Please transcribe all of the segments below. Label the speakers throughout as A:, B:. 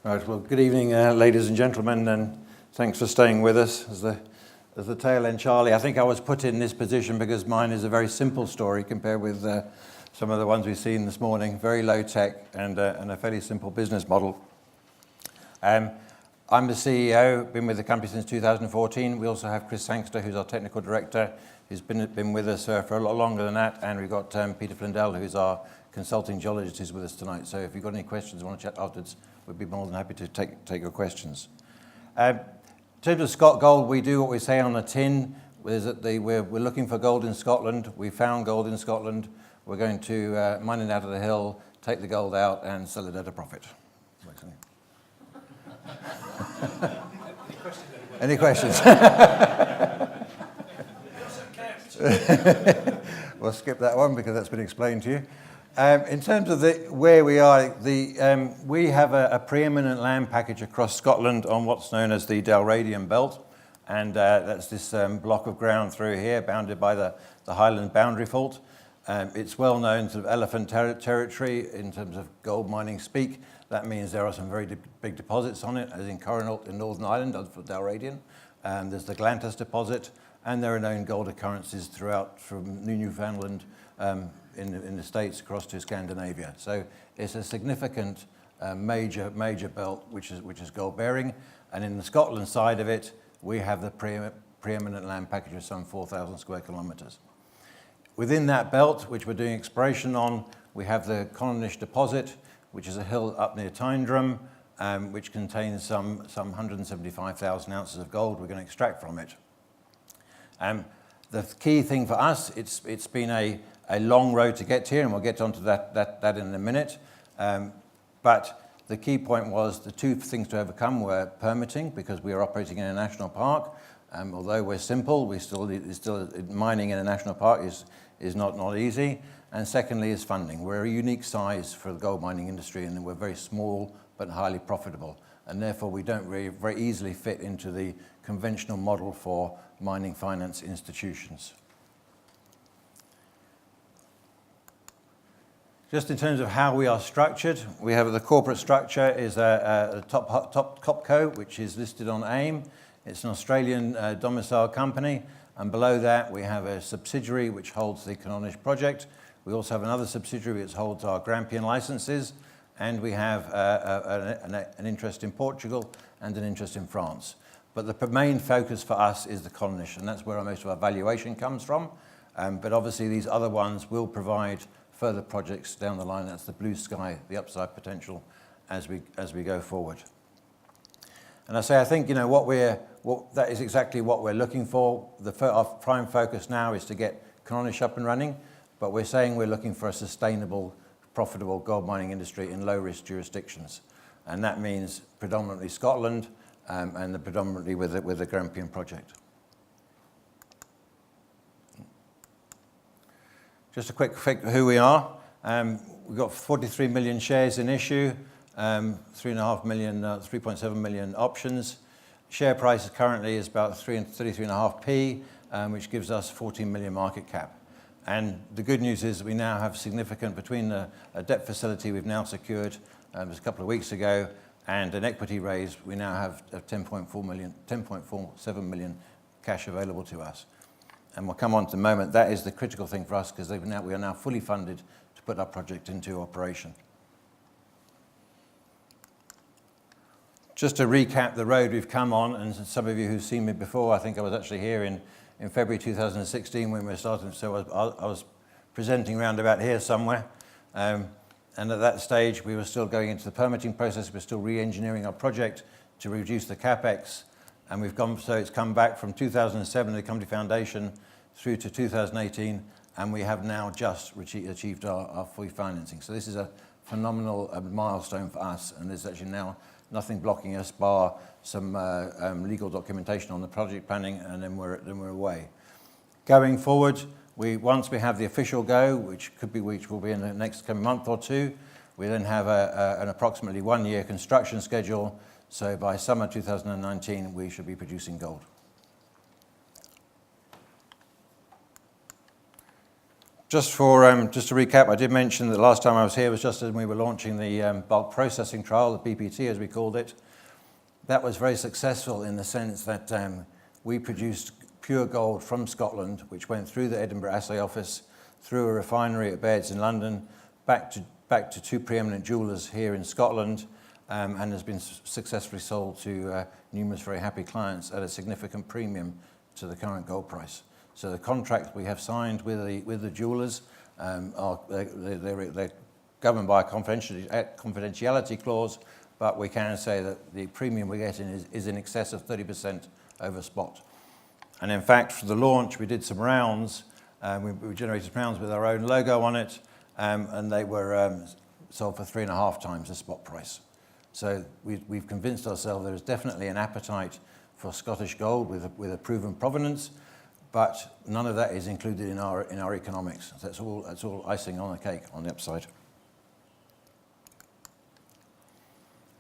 A: Right, well, good evening, ladies and gentlemen, and thanks for staying with us. As the tail end Charlie, I think I was put in this position because mine is a very simple story compared with some of the ones we've seen this morning. Very low tech and a fairly simple business model. I'm the CEO, been with the company since 2014. We also have Chris Sangster, who's our technical director, who's been with us for a lot longer than that, and we've got Peter Flindell, who's our consulting geologist, who's with us tonight. So if you've got any questions you want to chat afterwards, we'd be more than happy to take your questions. In terms of Scotgold, we do what we say on the tin, is that we're looking for gold in Scotland. We found gold in Scotland. We're going to mine it out of the hill, take the gold out and sell it at a profit. Any questions? We'll skip that one because that's been explained to you. In terms of where we are, we have a preeminent land package across Scotland on what's known as the Dalradian Belt, and that's this block of ground through here, bounded by the Highland Boundary Fault. It's well known sort of elephant territory in terms of gold mining speak. That means there are some very big deposits on it, as in Corrineholt in Northern Ireland, for Dalradian. There's the Glantas deposit, and there are known gold occurrences throughout from Newfoundland in the States across to Scandinavia. So it's a significant major belt which is gold bearing. And in the Scotland side of it, we have the preeminent land package of some 4,000 square kilometres. Within that belt, which we're doing exploration on, we have the Connaught deposit, which is a hill up near Tyndrum, which contains some 175,000 ounces of gold we're going to extract from it. The key thing for us, it's been a long road to get here, and we'll get onto that in a minute. But the key point was the two things to overcome were permitting, because we are operating in a national park. Although we're simple, still mining in a national park is not easy. And secondly is funding. We're a unique size for the gold mining industry, and we're very small but highly profitable. And therefore we don't very easily fit into the conventional model for mining finance institutions. Just in terms of how we are structured, we have the corporate structure is a Topco, which is listed on AIM. It's an Australian domicile company, and below that we have a subsidiary which holds the Connaught project. We also have another subsidiary which holds our Grampian licenses, and we have an interest in Portugal and an interest in France. But the main focus for us is the Connaught, and that's where most of our valuation comes from. But obviously these other ones will provide further projects down the line. That's the blue sky, the upside potential as we go forward. And I think that is exactly what we're looking for. Our prime focus now is to get Connaught up and running, but we're saying we're looking for a sustainable, profitable gold mining industry in low-risk jurisdictions, and that means predominantly Scotland and predominantly with the Grampian project. Just a quick who we are. We've got 43 million shares in issue, 3.7 million options. Share price currently is about 33.5p, which gives us 14 million market cap. And the good news is we now have significant, between a debt facility we've now secured just a couple of weeks ago, and an equity raise, we now have 10.47 million cash available to us. And we'll come on to the moment. That is the critical thing for us, because we are now fully funded to put our project into operation. Just to recap the road we've come on, and some of you who've seen me before, I think I was actually here in February 2016 when we were starting, so I was presenting around about here somewhere. And at that stage, we were still going into the permitting process. We're still re-engineering our project to reduce the capex. And it's come back from 2007, the company foundation, through to 2018, and we have now just achieved our full financing. So this is a phenomenal milestone for us, and there's actually now nothing blocking us bar some legal documentation on the project planning, and then we're away. Going forward, once we have the official go, which will be in the next coming month or two, we then have an approximately 1-year construction schedule. So by summer 2019, we should be producing gold. Just to recap, I did mention that last time I was here was just as we were launching the bulk processing trial, the BPT as we called it. That was very successful in the sense that we produced pure gold from Scotland, which went through the Edinburgh Assay Office, through a refinery at Baird's in London, back to two preeminent jewellers here in Scotland, and has been successfully sold to numerous very happy clients at a significant premium to the current gold price. So the contracts we have signed with the jewellers they're governed by a confidentiality clause, but we can say that the premium we're getting is in excess of 30% over spot. And in fact, for the launch, we did some rounds. We generated rounds with our own logo on it, and they were sold for 3.5 times the spot price. So we've convinced ourselves there is definitely an appetite for Scottish gold with a proven provenance, but none of that is included in our economics. That's all icing on the cake on the upside.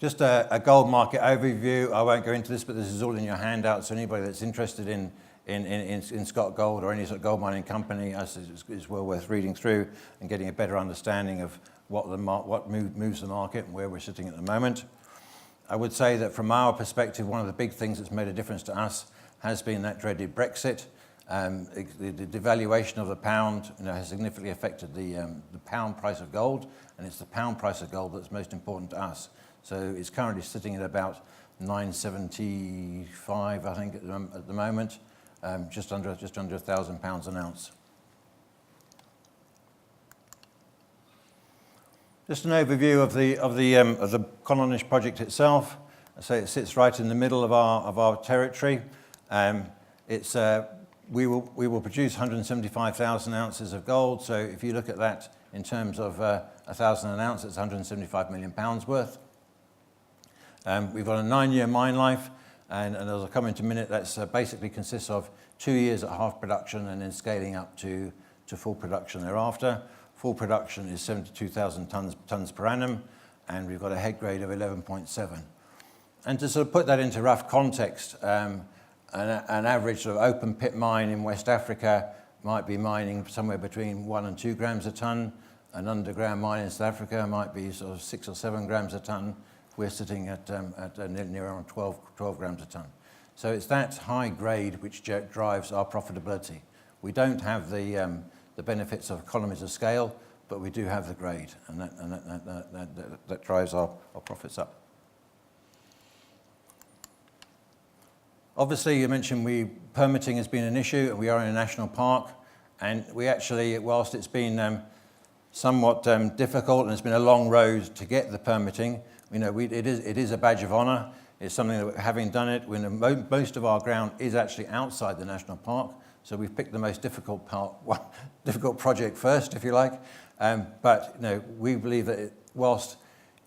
A: Just a gold market overview. I won't go into this, but this is all in your handout. So anybody that's interested in Scotgold or any sort of gold mining company is well worth reading through and getting a better understanding of what moves the market and where we're sitting at the moment. I would say that from our perspective, one of the big things that's made a difference to us has been that dreaded Brexit. The devaluation of the pound has significantly affected the pound price of gold, and it's the pound price of gold that's most important to us. So it's currently sitting at about 975, I think, at the moment, just under £1,000 an ounce. Just an overview of the Colonish project itself. I say it sits right in the middle of our territory. We will produce 175,000 ounces of gold. So if you look at that in terms of 1,000 an ounce, it's 175 million pounds worth. We've got a 9-year mine life, and as I'll come into a minute, that's basically consists of 2 years at half production and then scaling up to full production thereafter. Full production is 72,000 tons per annum, and we've got a head grade of 11.7. And to sort of put that into rough context, an average sort of open pit mine in West Africa might be mining somewhere between 1 and 2 grams a ton. An underground mine in South Africa might be sort of 6 or 7 grams a ton. We're sitting at near around 12 grams a ton. So it's that high grade which drives our profitability. We don't have the benefits of economies of scale, but we do have the grade, and that drives our profits up. Obviously, you mentioned permitting has been an issue, and we are in a national park, and we actually, whilst it's been somewhat difficult and it's been a long road to get the permitting, it is a badge of honour. It's something that, having done it, most of our ground is actually outside the national park, so we've picked the most difficult project first, if you like. But we believe that whilst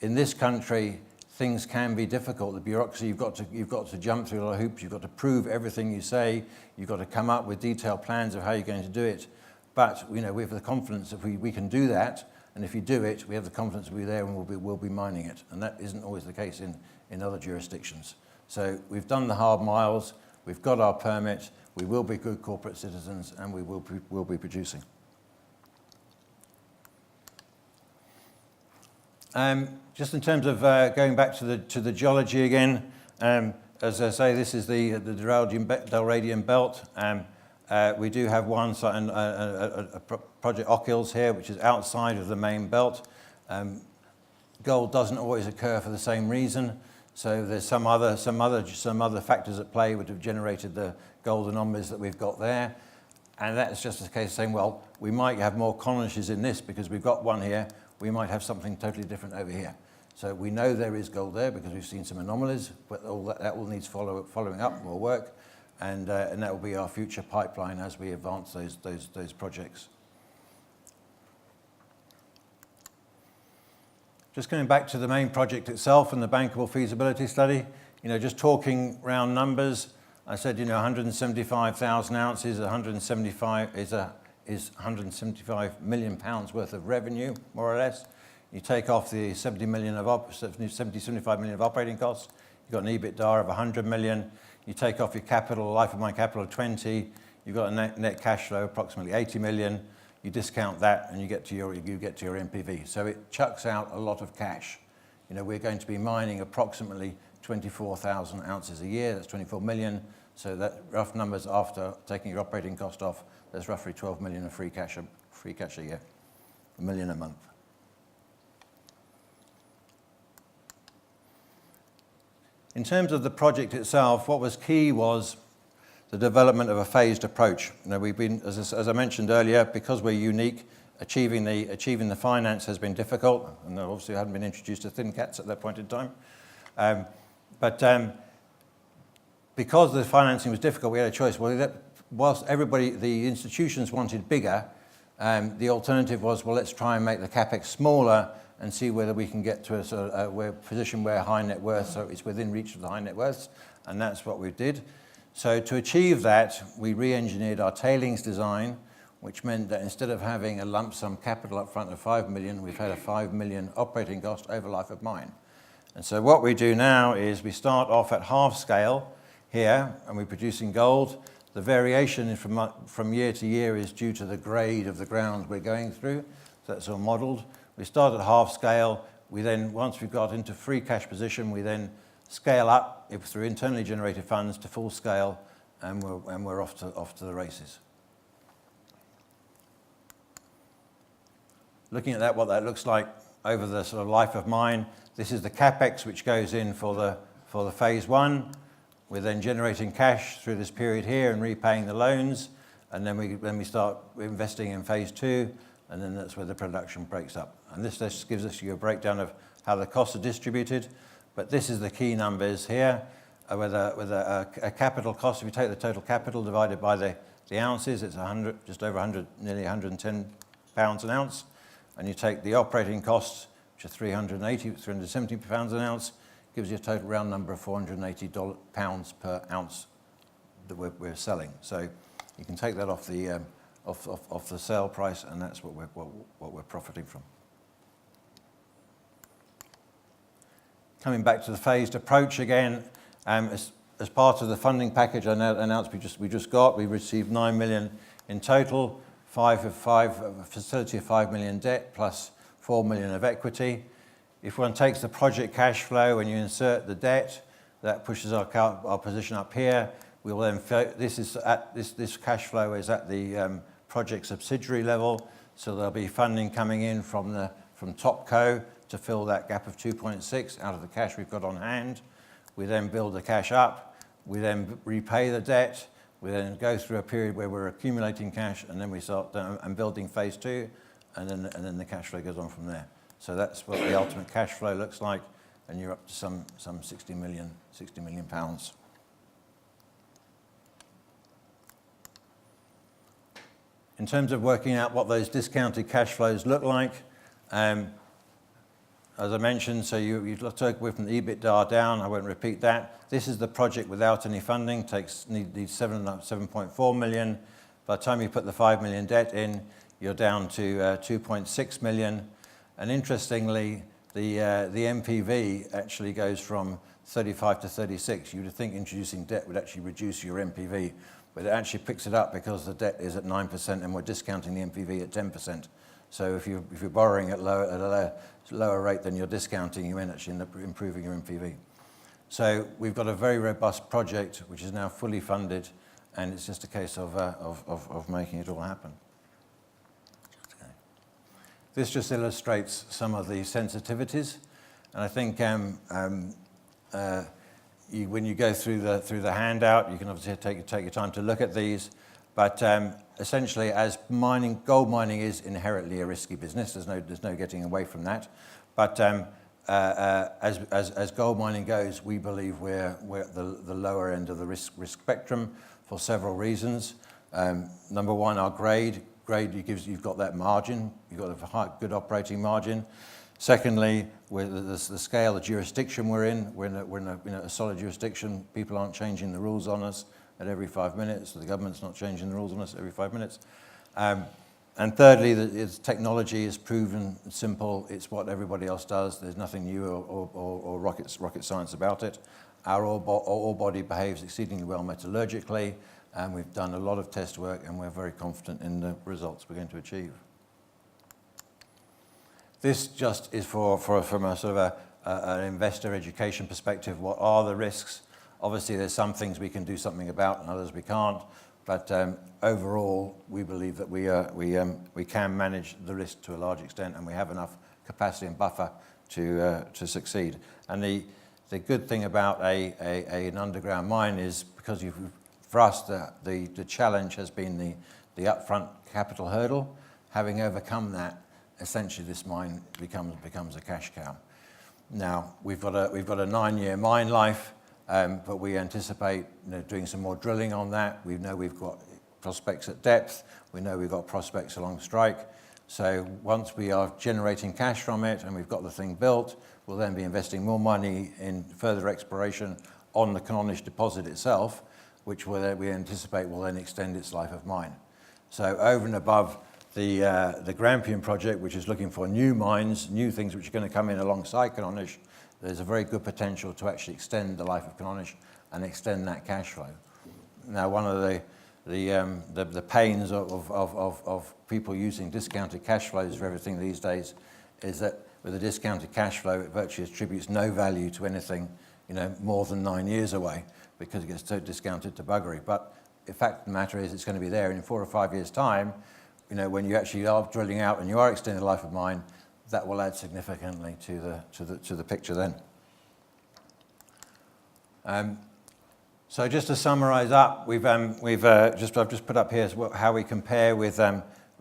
A: in this country things can be difficult, the bureaucracy, you've got to jump through a lot of hoops. You've got to prove everything you say. You've got to come up with detailed plans of how you're going to do it. But we have the confidence that we can do that. And if you do it, we have the confidence we'll be there and we'll be mining it. And that isn't always the case in other jurisdictions. So we've done the hard miles, we've got our permit, we will be good corporate citizens, and we will be producing. Just in terms of going back to the geology again, as I say, this is the Dalradian belt. We do have one site, a project Ockhills here, which is outside of the main belt. Gold doesn't always occur for the same reason, so there's some other factors at play which have generated the gold anomalies that we've got there, and that's just a case of saying, well, we might have more Conishes in this because we've got one here. We might have something totally different over here. So we know there is gold there because we've seen some anomalies, but all that will need following up, more work. And that will be our future pipeline as we advance those projects. Just going back to the main project itself and the bankable feasibility study, just talking round numbers, I said, 175,000 ounces, 175 is 175 million pounds worth of revenue, more or less. You take off the 75 million of operating costs, you've got an EBITDA of 100 million. You take off your capital, life of mine capital of 20, you've got a net cash flow of approximately 80 million. you discount that and you get to your NPV. So it chucks out a lot of cash. You know, we're going to be mining approximately 24,000 ounces a year. That's 24 million. So that rough numbers after taking your operating cost off, there's roughly 12 million of free cash a year, $1 million a month. In terms of the project itself, what was key was the development of a phased approach. You know, we've been, as I mentioned earlier, because we're unique, achieving the finance has been difficult, and obviously hadn't been introduced to thin cats at that point in time. Because the financing was difficult, we had a choice. Well, whilst the institutions wanted bigger, the alternative was, well, let's try and make the capex smaller and see whether we can get to a sort of position where high net worth, so it's within reach of the high net worths, and that's what we did. So to achieve that, we re-engineered our tailings design, which meant that instead of having a lump sum capital up front of 5 million, we've had a 5 million operating cost over life of mine. And so what we do now is we start off at half scale here, and we're producing gold. The variation from year to year is due to the grade of the ground we're going through, so that's all modelled. We start at half scale. We then, once we've got into free cash position, we then scale up through internally generated funds to full scale, and we're off to the races. Looking at that, what that looks like over the sort of life of mine, this is the capex which goes in for the phase one. We're then generating cash through this period here and repaying the loans, and then we start investing in phase two, and then that's where the production breaks up. And this just gives us a breakdown of how the costs are distributed. But this is the key numbers here, with a capital cost. If you take the total capital divided by the ounces, it's just over 100, nearly 110 pounds an ounce. And you take the operating costs, which are 370 pounds an ounce, gives you a total round number of £480 per ounce that we're selling. So you can take that off the sale price, and that's what we're profiting from. Coming back to the phased approach again, as part of the funding package I announced we received 9 million in total, a facility of 5 million debt plus 4 million of equity. If one takes the project cash flow and you insert the debt, that pushes our position up here. We will then this cash flow is at the project subsidiary level, so there'll be funding coming in from Topco to fill that gap of 2.6 out of the cash we've got on hand. We then build the cash up. We then repay the debt. We then go through a period where we're accumulating cash, and then we start and building phase two, and then the cash flow goes on from there. So that's what the ultimate cash flow looks like, and you're up to some 60 million pounds. In terms of working out what those discounted cash flows look like, as I mentioned, so you took with an EBITDA down. I won't repeat that. This is the project without any funding. Needs 7.4 million. By the time you put the 5 million debt in, you're down to 2.6 million. And interestingly, the NPV actually goes from 35 to 36. You'd think introducing debt would actually reduce your NPV, but it actually picks it up because the debt is at 9% and we're discounting the NPV at 10%. So if you're borrowing at a lower rate than you're discounting, you end actually end up improving your NPV. So we've got a very robust project which is now fully funded, and it's just a case of making it all happen. Okay. This just illustrates some of the sensitivities, and I think when you go through the handout, you can obviously take your time to look at these. But essentially, as gold mining is inherently a risky business. There's no getting away from that. But as gold mining goes, we believe we're at the lower end of the risk spectrum for several reasons. Number one, our grade you've got that margin. You've got a good operating margin. Secondly, with the scale, the jurisdiction we're in, we're in a solid jurisdiction. People aren't changing the rules on us at every 5 minutes. The government's not changing the rules on us every 5 minutes. And thirdly, its technology is proven simple. It's what everybody else does. There's nothing new or rocket science about it. Our ore body behaves exceedingly well metallurgically, and we've done a lot of test work, and we're very confident in the results we're going to achieve. This just is from a sort of an investor education perspective. What are the risks? Obviously, there's some things we can do something about, and others we can't. But overall, we believe that we can manage the risk to a large extent, and we have enough capacity and buffer to succeed. And the good thing about an underground mine is because for us the challenge has been the upfront capital hurdle. Having overcome that, essentially this mine becomes a cash cow. Now we've got a 9-year mine life, but we anticipate doing some more drilling on that. We know we've got prospects at depth. We know we've got prospects along strike. So once we are generating cash from it and we've got the thing built, we'll then be investing more money in further exploration on the Canonish deposit itself, which we anticipate will then extend its life of mine. So over and above the Grampian project, which is looking for new mines, new things which are going to come in alongside Canonish, there's a very good potential to actually extend the life of Canonish and extend that cash flow. Now, one of the pains of people using discounted cash flows for everything these days is that with a discounted cash flow, it virtually attributes no value to anything, more than 9 years away, because it gets so discounted to buggery. But the fact of the matter is, it's going to be there in 4 or 5 years' time. When you actually are drilling out and you are extending the life of mine, that will add significantly to the picture then. So just to summarise up, I've just put up here how we compare with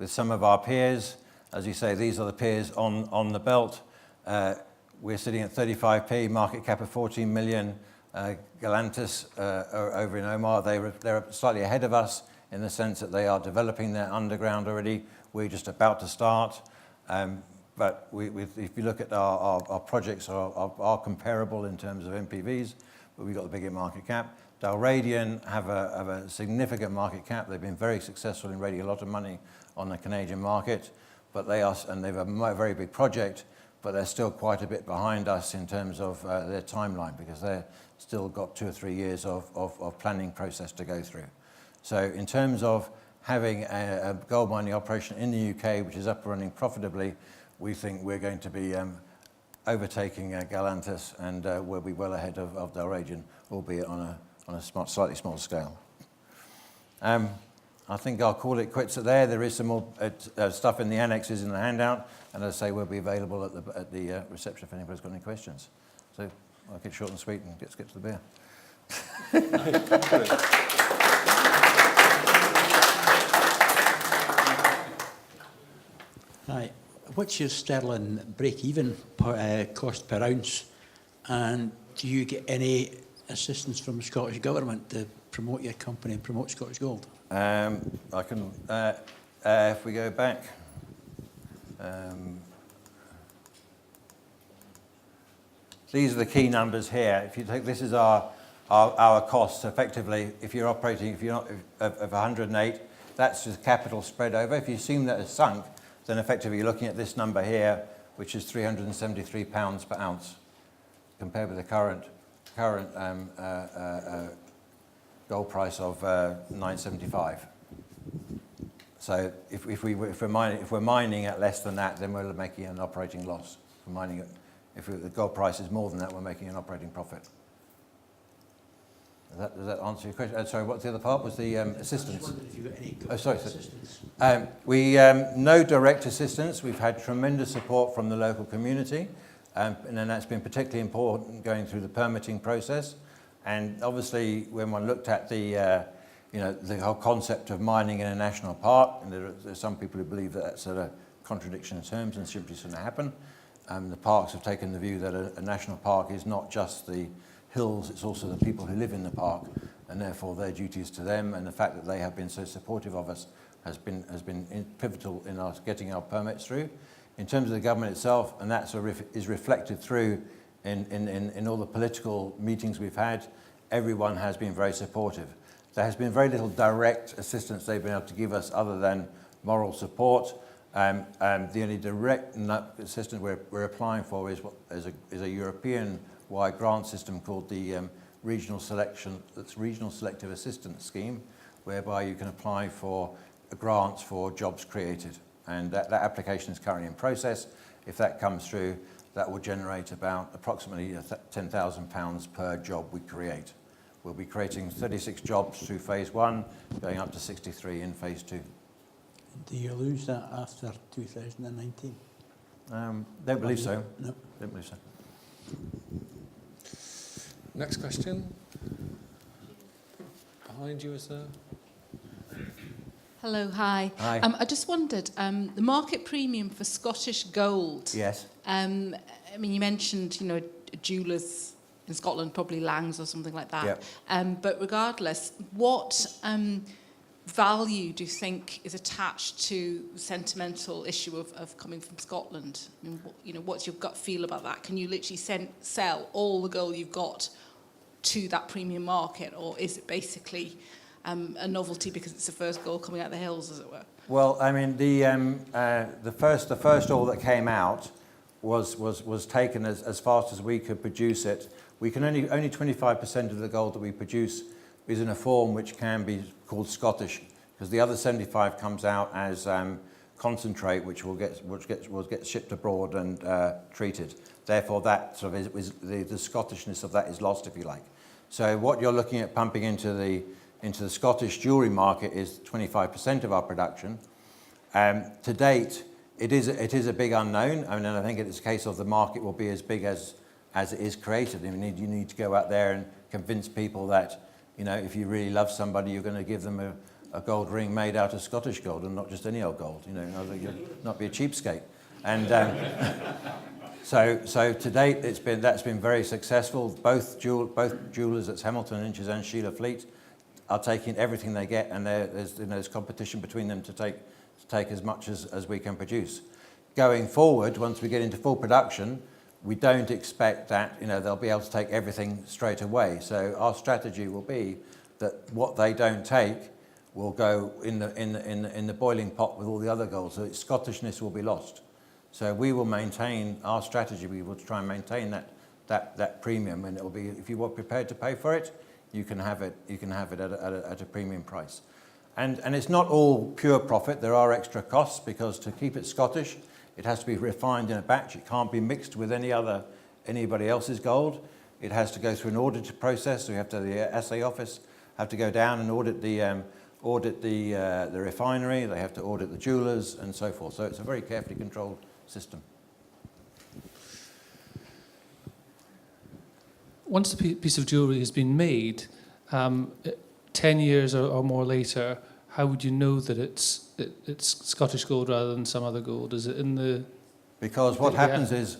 A: some of our peers. As you say, these are the peers on the belt. We're sitting at 35p, market cap of 14 million. Galantis over in Oman, they're slightly ahead of us in the sense that they are developing their underground already. We're just about to start. But if you look at our projects are comparable in terms of MPVs, but we've got the bigger market cap. Dalradian have a significant market cap. They've been very successful in raising a lot of money on the Canadian market, but they have a very big project, but they're still quite a bit behind us in terms of their timeline, because they've still got 2 or 3 years of planning process to go through. So in terms of having a gold mining operation in the UK, which is up and running profitably, we think we're going to be overtaking Galantis, and we'll be well ahead of Dalradian, albeit on a slightly smaller scale. I think I'll call it quits there. There is some more stuff in the annexes in the handout, and as I say, we'll be available at the reception if anybody's got any questions. So I'll get short and sweet and get to the beer.
B: Hi. What's your sterling break-even cost per ounce, and do you get any assistance from the Scottish Government to promote your company and promote Scotgold?
A: I can, if we go back, these are the key numbers here. If you take, this is our costs effectively. If you're operating, if you're not of 108, that's just capital spread over. If you assume that it's sunk, then effectively you're looking at this number here, which is £373 per ounce, compared with the current gold price of $975. So if we're mining at less than that, then we're making an operating loss. If we're mining if the gold price is more than that, we're making an operating profit. Does that answer your question? Sorry, what's the other part? Was the assistance?
B: If you got any
A: assistance. We no direct assistance. We've had tremendous support from the local community, and then that's been particularly important going through the permitting process. And obviously, when one looked at the whole concept of mining in a national park, and there's some people who believe that that's a contradiction in terms and simply shouldn't happen. The parks have taken the view that a national park is not just the hills, it's also the people who live in the park, and therefore their duties to them, and the fact that they have been so supportive of us has been pivotal in us getting our permits through. In terms of the government itself, and that is reflected through in all the political meetings we've had, everyone has been very supportive. There has been very little direct assistance they've been able to give us other than moral support. The only direct assistance we're applying for is a European-wide grant system called the Regional Selective Assistance Scheme, whereby you can apply for grants for jobs created. And that application is currently in process. If that comes through, that will generate about approximately £10,000 per job we create. We'll be creating 36 jobs through phase 1, going up to 63 in phase 2.
B: Do you lose that after 2019?
A: Don't believe so.
B: No.
A: Don't believe so.
C: Next question. Behind you is there.
D: Hello, hi.
A: Hi.
D: I just wondered, the market premium for Scottish gold.
A: Yes.
D: I mean, you mentioned, jewellers in Scotland, probably Langs or something like that.
A: Yep.
D: But regardless, what value do you think is attached to the sentimental issue of coming from Scotland? I mean, what's your gut feel about that? Can you literally sell all the gold you've got to that premium market, or is it basically a novelty because it's the first gold coming out of the hills, as it were?
A: Well, I mean, the first ore that came out was taken as fast as we could produce it. We can only 25% of the gold that we produce is in a form which can be called Scottish, because the other 75 comes out as concentrate, which will get shipped abroad and treated. Therefore, that sort of the Scottishness of that is lost, if you like. So what you're looking at pumping into the Scottish jewellery market is 25% of our production. To date, it is a big unknown. I mean, and I think it's a case of the market will be as big as it is created. I mean, you need to go out there and convince people that, if you really love somebody, you're going to give them a gold ring made out of Scottish gold and not just any old gold. You'll not be a cheapskate. And so to date, that's been very successful. Both jewellers, that's Hamilton Inches and Sheila Fleet, are taking everything they get, and there's competition between them to take as much as we can produce. Going forward, once we get into full production, we don't expect that they'll be able to take everything straight away. So our strategy will be that what they don't take will go in the boiling pot with all the other gold. So its Scottishness will be lost. So we will maintain our strategy. We will try and maintain that premium, and it will be, if you were prepared to pay for it, you can have it at a premium price. And it's not all pure profit. There are extra costs, because to keep it Scottish, it has to be refined in a batch. It can't be mixed with anybody else's gold. It has to go through an audited process. So the assay office have to go down and audit the refinery. They have to audit the jewellers and so forth. So it's a very carefully controlled system.
E: Once the piece of jewellery has been made, 10 years or more later, how would you know that it's Scottish gold rather than some other gold? Is it in the...
A: Because what happens is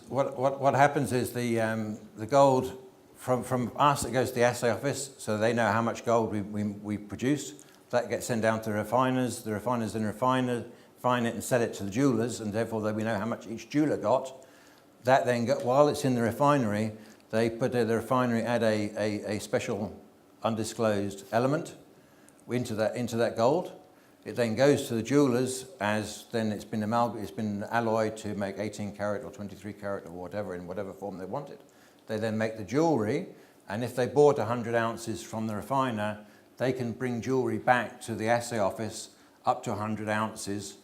A: the gold from us, it goes to the assay office, so they know how much gold we produce. That gets sent down to the refiners. The refiners then refine it and sell it to the jewellers, and therefore we know how much each jeweller got. That then, while it's in the refinery, the refinery add a special undisclosed element into that gold. It then goes to the jewellers as then it's been alloyed to make 18 carat or 23 carat or whatever, in whatever form they want it. They then make the jewellery, and if they bought 100 ounces from the refiner, they can bring jewellery back to the assay office up to 100 ounces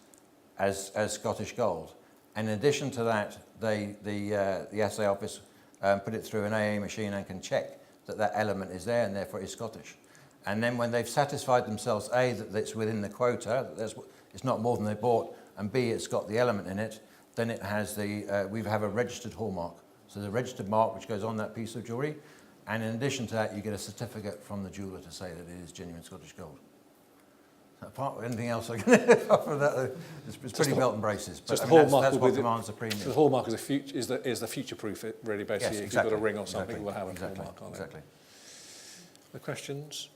A: as Scottish gold. And in addition to that, the assay office put it through an AA machine and can check that element is there and therefore is Scottish. And then when they've satisfied themselves, A, that it's within the quota, it's not more than they bought, and B, it's got the element in it, then it has we have a registered hallmark. So there's a registered mark which goes on that piece of jewellery, and in addition to that, you get a certificate from the jeweller to say that it is genuine Scottish gold. So apart from anything else I can offer that, it's pretty belt and braces. But
C: the hallmark
A: that's what demands the premium.
C: So the hallmark is the future proof. It really basically,
A: Yes, exactly.
C: if you've got a ring or something,
A: Exactly.
C: it will have a
A: Exactly.
C: hallmark on
A: Exactly.
C: it. The questions.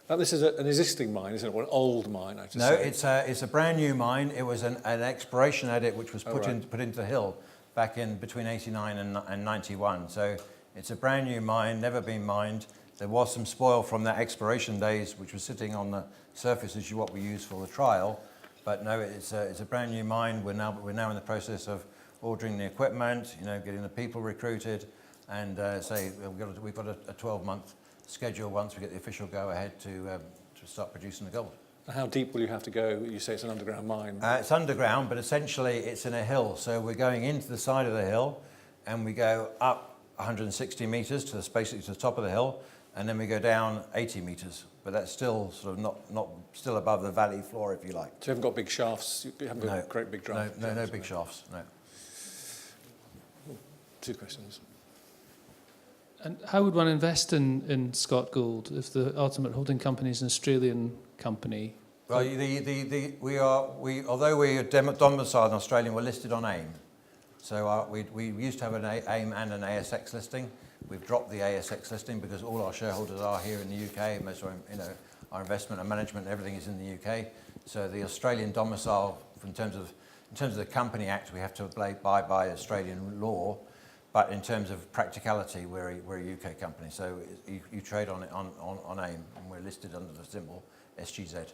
C: Now, this is an existing mine, isn't it? Or an old mine, I should say.
A: It's a brand new mine. It was an exploration edit which was put into the hill back in between 89 and 91. So it's a brand new mine, never been mined. There was some spoil from that exploration days, which was sitting on the surface, which is what we use for the trial. But no, it's a brand new mine. We're now in the process of ordering the equipment, getting the people recruited, and we've got a 12-month schedule once we get the official go-ahead to start producing the gold.
C: How deep will you have to go? You say it's an underground mine.
A: It's underground, but essentially it's in a hill. So we're going into the side of the hill, and we go up 160 metres basically to the top of the hill, and then we go down 80 metres. But that's still sort of not still above the valley floor, if you like.
C: So you haven't got big shafts? You haven't got great big drafts?
A: No big shafts, no.
C: 2 questions.
E: And how would one invest in Scotgold if the ultimate holding company is an Australian company?
A: Well, although we are domiciled in Australia, we're listed on AIM. So we used to have an AIM and an ASX listing. We've dropped the ASX listing because all our shareholders are here in the UK. Most of our investment and management, everything is in the UK. So the Australian domicile, in terms of the Company Act, we have to abide by Australian law. But in terms of practicality, we're a UK company. So you trade on AIM, and we're listed under the symbol SGZ.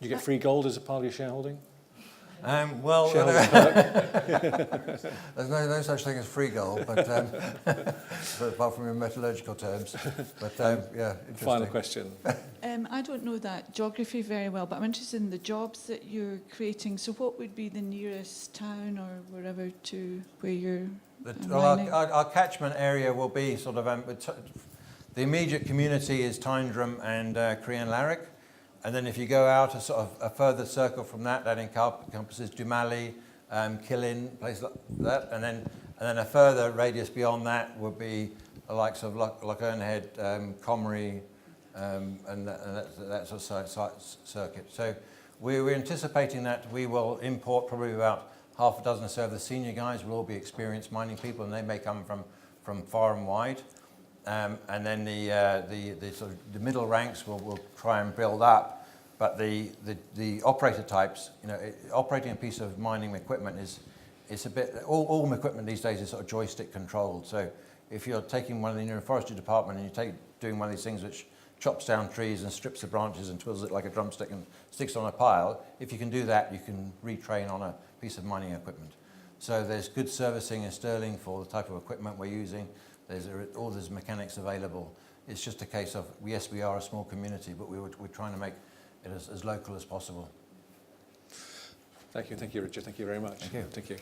C: You get free gold as a part of your shareholding?
A: Well,
C: Shareholders
A: there's no such thing as free gold, but apart from in metallurgical terms. But yeah, interesting.
C: Final question.
F: I don't know that geography very well, but I'm interested in the jobs that you're creating. So what would be the nearest town or wherever to where you're mining?
A: Our catchment area will be sort of... the immediate community is Tyndrum and Korean Larrick. And then if you go out a further circle from that encompasses Dumali, Killin, places like that. And then a further radius beyond that would be the likes of Lochern Head, Comrie, and that sort of circuit. So we're anticipating that we will import probably about half a dozen or so of the senior guys will all be experienced mining people, and they may come from far and wide. And then the sort of the middle ranks will try and build up, but the operator types, operating a piece of mining equipment is a bit. All equipment these days is sort of joystick controlled. So if you're taking one in your forestry department and you're doing one of these things which chops down trees and strips the branches and twirls it like a drumstick and sticks on a pile, if you can do that, you can retrain on a piece of mining equipment. So there's good servicing in Stirling for the type of equipment we're using. There's mechanics available. It's just a case of, yes, we are a small community, but we're trying to make it as local as possible.
C: Thank you, Richard. Thank you very much.
A: Thank you.
C: Thank you.